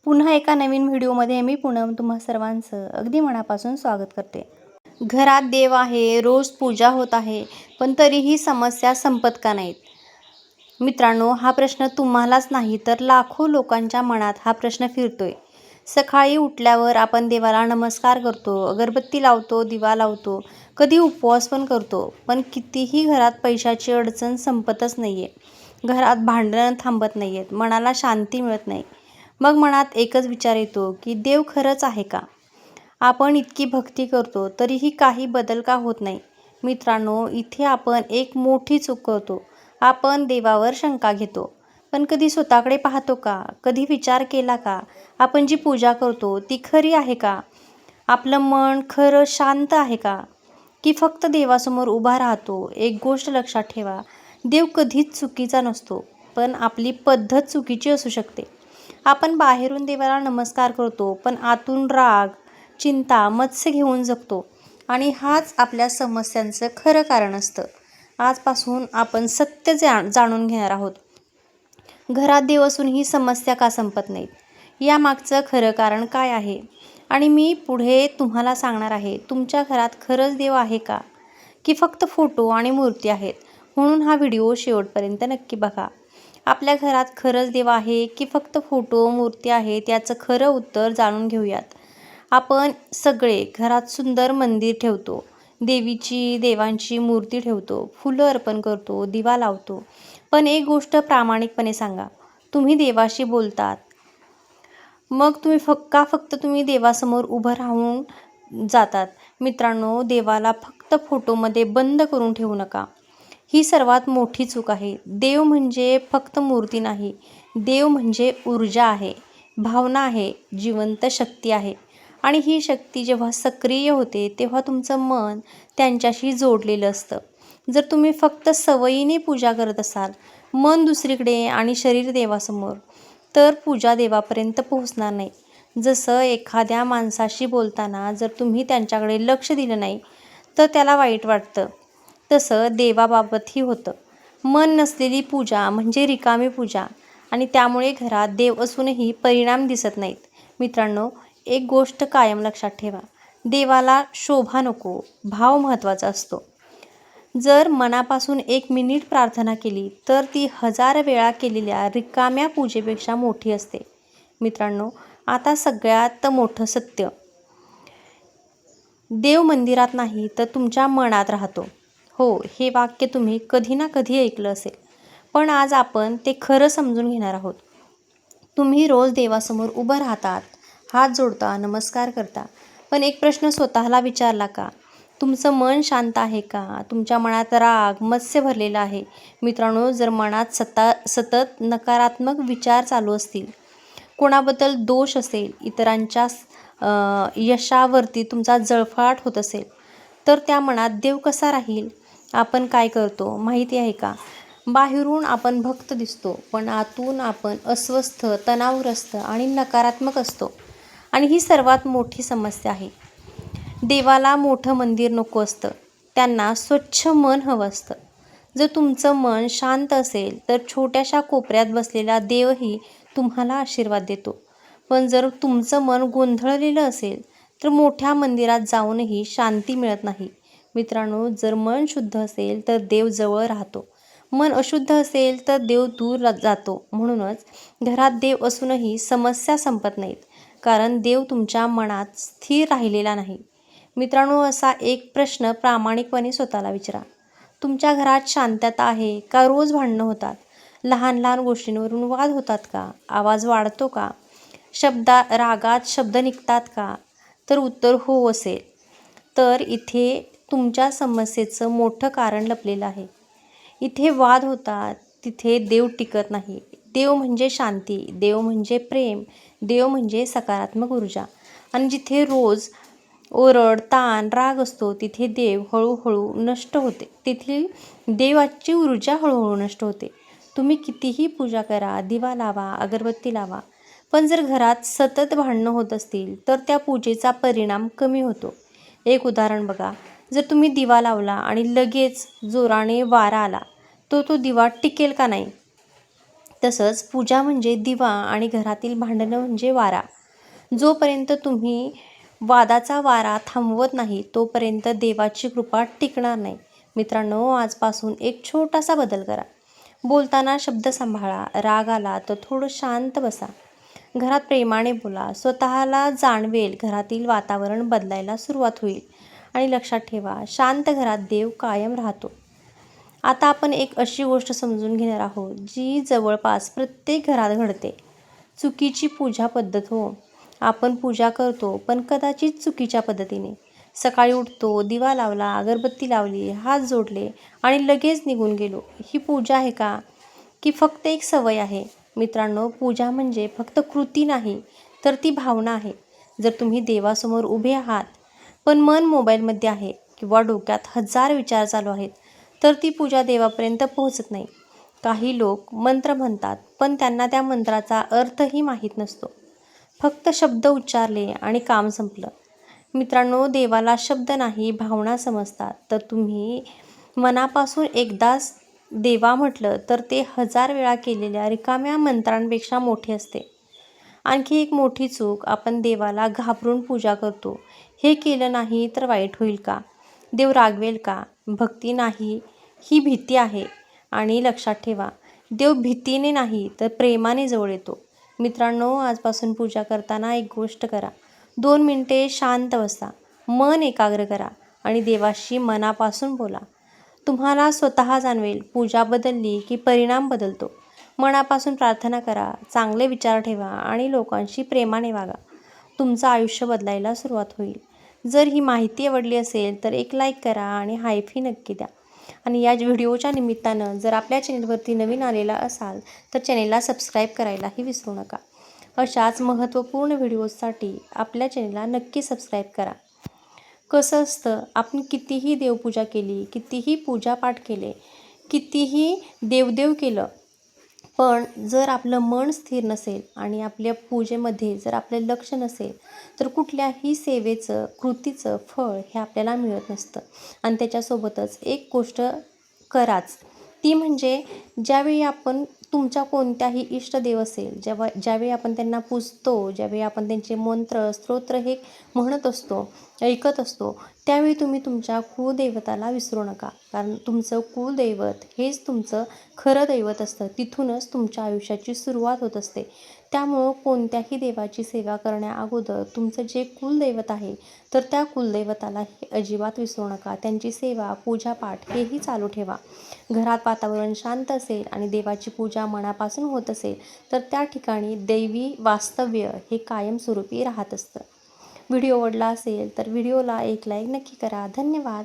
पुन्हा एका नवीन व्हिडिओमध्ये मी पूनम तुम्हा सर्वांचं अगदी मनापासून स्वागत करते. घरात देव आहे, रोज पूजा होत आहे, पण तरीही समस्या संपत का नाहीत? मित्रांनो, हा प्रश्न तुम्हालाच नाही तर लाखो लोकांच्या मनात हा प्रश्न फिरतोय. सकाळी उठल्यावर आपण देवाला नमस्कार करतो, अगरबत्ती लावतो, दिवा लावतो, कधी उपवास पण करतो, पण कितीही घरात पैशाची अडचण संपतच नाहीये. घरात भांडणं थांबत नाहीयेत, मनाला शांती मिळत नाही. मग मनात एकच विचार येतो की देव खरंच आहे का? आपण इतकी भक्ती करतो तरीही काही बदल का होत नाही? मित्रांनो, इथे आपण एक मोठी चूक करतो. आपण देवावर शंका घेतो, पण कधी स्वतःकडे पाहतो का? कधी विचार केला का आपण जी पूजा करतो ती खरी आहे का? आपलं मन खरं शांत आहे का? की फक्त देवासमोर उभा राहतो? एक गोष्ट लक्षात ठेवा, देव कधीच चुकीचा नसतो, पण आपली पद्धत चुकीची असू शकते. आपण बाहेरून देवाला नमस्कार करतो, पण आतून राग, चिंता, मत्स्य घेऊन जगतो आणि हाच आपल्या समस्यांचं खरं कारण असतं. आजपासून आपण सत्य जाणून घेणार आहोत. घरात देव असूनही समस्या का संपत नाहीत? यामागचं खरं कारण काय आहे? आणि मी पुढे तुम्हाला सांगणार आहे, तुमच्या घरात खरंच देव आहे का? की फक्त फोटो आणि मूर्ती आहेत? म्हणून हा व्हिडिओ शेवटपर्यंत नक्की बघा. आपल्या घरात खरंच देव आहे की फक्त फोटो मूर्ती आहेत, याचं खरं उत्तर जाणून घेऊयात. आपण सगळे घरात सुंदर मंदिर ठेवतो, देवांची मूर्ती ठेवतो, फुलं अर्पण करतो, दिवा लावतो, पण एक गोष्ट प्रामाणिकपणे सांगा, तुम्ही देवाशी बोलतात? मग तुम्ही फक्त तुम्ही देवासमोर उभं राहून जातात? मित्रांनो, देवाला फक्त फोटोमध्ये बंद करून ठेवू नका. ही सर्वात मोठी चूक आहे. देव म्हणजे फक्त मूर्ती नाही, देव म्हणजे ऊर्जा आहे, भावना आहे, जिवंत शक्ती आहे. आणि ही शक्ती जेव्हा सक्रिय होते तेव्हा तुमचं मन त्यांच्याशी जोडलेलं असतं. जर तुम्ही फक्त सवयीने पूजा करत असाल, मन दुसरीकडे आणि शरीर देवासमोर, तर पूजा देवापर्यंत पोहोचणार नाही. जसं एखाद्या माणसाशी बोलताना जर तुम्ही त्यांच्याकडे लक्ष दिलं नाही तर त्याला वाईट वाटतं, तसं देवाबाबतही होतं. मन नसलेली पूजा म्हणजे रिकामी पूजा, आणि त्यामुळे घरात देव असूनही परिणाम दिसत नाहीत. मित्रांनो, एक गोष्ट कायम लक्षात ठेवा, देवाला शोभा नको, भाव महत्त्वाचा असतो. जर मनापासून 1 मिनिट प्रार्थना केली तर ती 1000 वेळा केलेल्या रिकाम्या पूजेपेक्षा मोठी असते. मित्रांनो, आता सगळ्यात मोठं सत्य, देव मंदिरात नाही तर तुमच्या मनात राहतो. हो, हे वाक्य तुम्ही कधी ना कधी ऐकलं असेल, पण आज आपण ते खरं समजून घेणार आहोत. तुम्ही रोज देवासमोर उभं राहतात, हात जोडता, नमस्कार करता, पण एक प्रश्न स्वतःला विचारला का? तुमचं मन शांत आहे का? तुमच्या मनात राग, मत्स्य भरलेला आहे? मित्रांनो, जर मनात सतत नकारात्मक विचार चालू असतील, कोणाबद्दल दोष असेल, इतरांच्या यशावरती तुमचा जळफळाट होत असेल, तर त्या मनात देव कसा राहील? आपण काय करतो माहिती आहे का? बाहेरून आपण भक्त दिसतो, पण आतून आपण अस्वस्थ, तणावग्रस्त आणि नकारात्मक असतो. आणि ही सर्वात मोठी समस्या आहे. देवाला मोठं मंदिर नको असतं, त्यांना स्वच्छ मन हवं असतं. जर तुमचं मन शांत असेल तर छोट्याशा कोपऱ्यात बसलेला देवही तुम्हाला आशीर्वाद देतो. पण जर तुमचं मन गोंधळलेलं असेल तर मोठ्या मंदिरात जाऊनही शांती मिळत नाही. मित्रांनो, जर मन शुद्ध असेल तर देव जवळ राहतो, मन अशुद्ध असेल तर देव दूर जातो. म्हणूनच घरात देव असूनही समस्या संपत नाहीत, कारण देव तुमच्या मनात स्थिर राहिलेला नाही. मित्रांनो, असा एक प्रश्न प्रामाणिकपणे स्वतःला विचारा, तुमच्या घरात शांतता आहे का रोज भांडणं होतात? लहान लहान गोष्टींवरून वाद होतात का? आवाज वाढतो का? रागात शब्द निघतात का? तर उत्तर हो असेल तर इथे तुमच्या समस्येचं मोठं कारण लपलेलं आहे. इथे वाद होतात, तिथे देव टिकत नाही. देव म्हणजे शांती, देव म्हणजे प्रेम, देव म्हणजे सकारात्मक ऊर्जा. आणि जिथे रोज ओरड, ताण, राग असतो तिथे देव हळूहळू नष्ट होते, तिथे देवाची ऊर्जा हळूहळू नष्ट होते. तुम्ही कितीही पूजा करा, दिवा लावा, अगरबत्ती लावा, पण जर घरात सतत भांडणं होत असतील तर त्या पूजेचा परिणाम कमी होतो. एक उदाहरण बघा, जर तुम्ही दिवा लावला आणि लगेच जोराने वारा आला तर तो दिवा टिकेल का नाही? तसंच पूजा म्हणजे दिवा आणि घरातील भांडणं म्हणजे वारा. जोपर्यंत तुम्ही वादाचा वारा थांबवत नाही तोपर्यंत देवाची कृपा टिकणार नाही. मित्रांनो, आजपासून एक छोटासा बदल करा. बोलताना शब्द सांभाळा. राग आला तर थोडं शांत बसा. घरात प्रेमाने बोला. स्वतःला जाणवेल घरातील वातावरण बदलायला सुरुवात होईल. आणि लक्षात ठेवा, शांत घरात देव कायम राहतो. आता आपण एक अशी गोष्ट समजून घेणार आहोत जी जवळपास प्रत्येक घरात घडते. चुकीची पूजा पद्धत. हो, आपण पूजा करतो पण कदाचित चुकीच्या पद्धतीने. सकाळी उठतो, दिवा लावला, अगरबत्ती लावली, हात जोडले आणि लगेच निघून गेलो. ही पूजा आहे का, की फक्त एक सवय आहे? मित्रांनो, पूजा म्हणजे फक्त कृती नाही तर ती भावना आहे. जर तुम्ही देवासमोर उभे आहात पण मन मोबाईलमध्ये आहे किंवा डोक्यात हजार विचार चालू आहेत तर ती पूजा देवापर्यंत पोहोचत नाही. काही लोक मंत्र म्हणतात पण त्यांना त्या मंत्राचा अर्थही माहीत नसतो. फक्त शब्द उच्चारले आणि काम संपलं. मित्रांनो, देवाला शब्द नाही भावना समजतात. तर तुम्ही मनापासून एकदाच देवा म्हटलं तर ते 1000 वेळा केलेल्या रिकाम्या मंत्रांपेक्षा मोठे असते. आणखी एक मोठी चूक, आपण देवाला घाबरून पूजा करतो. हे केलं नाही तर वाईट होईल का, देव रागवेल का? भक्ती नाही, ही भीती आहे. आणि लक्षात ठेवा, देव भीतीने नाही तर प्रेमाने जवळ येतो. मित्रांनो, आजपासून पूजा करताना एक गोष्ट करा. 2 मिनिटे शांत बसा, मन एकाग्र करा आणि देवाशी मनापासून बोला. तुम्हाला स्वतः जाणवेल पूजा बदलली की परिणाम बदलतो. मनापासून प्रार्थना करा, चांगले विचार ठेवा आणि लोकांशी प्रेमाने वागा. तुमचं आयुष्य बदलायला सुरुवात होईल. जर ही माहिती आवडली असेल तर एक लाईक करा आणि हाईपही नक्की द्या. आणि या व्हिडिओच्या निमित्तानं जर आपल्या चॅनेलवरती नवीन आलेला असाल तर चॅनेलला सबस्क्राईब करायलाही विसरू नका. अशाच महत्त्वपूर्ण व्हिडिओजसाठी आपल्या चॅनेलला नक्की सबस्क्राईब करा. कसं असतं, आपण कितीही देवपूजा केली, कितीही पूजापाठ केले, कितीही देवदेव केलं, पण जर आपलं मन स्थिर नसेल आणि आपल्या पूजेमध्ये जर आपलं लक्ष नसेल तर कुठल्याही सेवेचं कृतीचं फळ हे आपल्याला मिळत नसतं. आणि त्याच्यासोबतच एक गोष्ट कराच, ती म्हणजे ज्यावेळी आपण तुमच्या कोणत्याही इष्टदेव असेल, ज्यावेळी आपण त्यांना पूजतो, ज्यावेळी आपण त्यांचे मंत्र स्तोत्र हे म्हणत असतो, ऐकत असतो, त्यावेळी तुम्ही तुमच्या कुलदैवताला विसरू नका. कारण तुमचं कुलदैवत हेच तुमचं खरं दैवत असतं. तिथूनच तुमच्या आयुष्याची सुरुवात होत असते. त्यामुळं कोणत्याही देवाची सेवा करण्याअगोदर तुमचं जे कुलदैवत आहे तर त्या कुलदैवताला हे अजिबात विसरू नका. त्यांची सेवा पूजापाठ हेही चालू ठेवा. घरात वातावरण शांत असेल आणि देवाची पूजा मनापासून होत असेल तर त्या ठिकाणी दैवी वास्तव्य हे कायमस्वरूपी राहत असतं. व्हिडिओ आवडला असेल तर व्हिडिओला एक लाईक नक्की करा. धन्यवाद.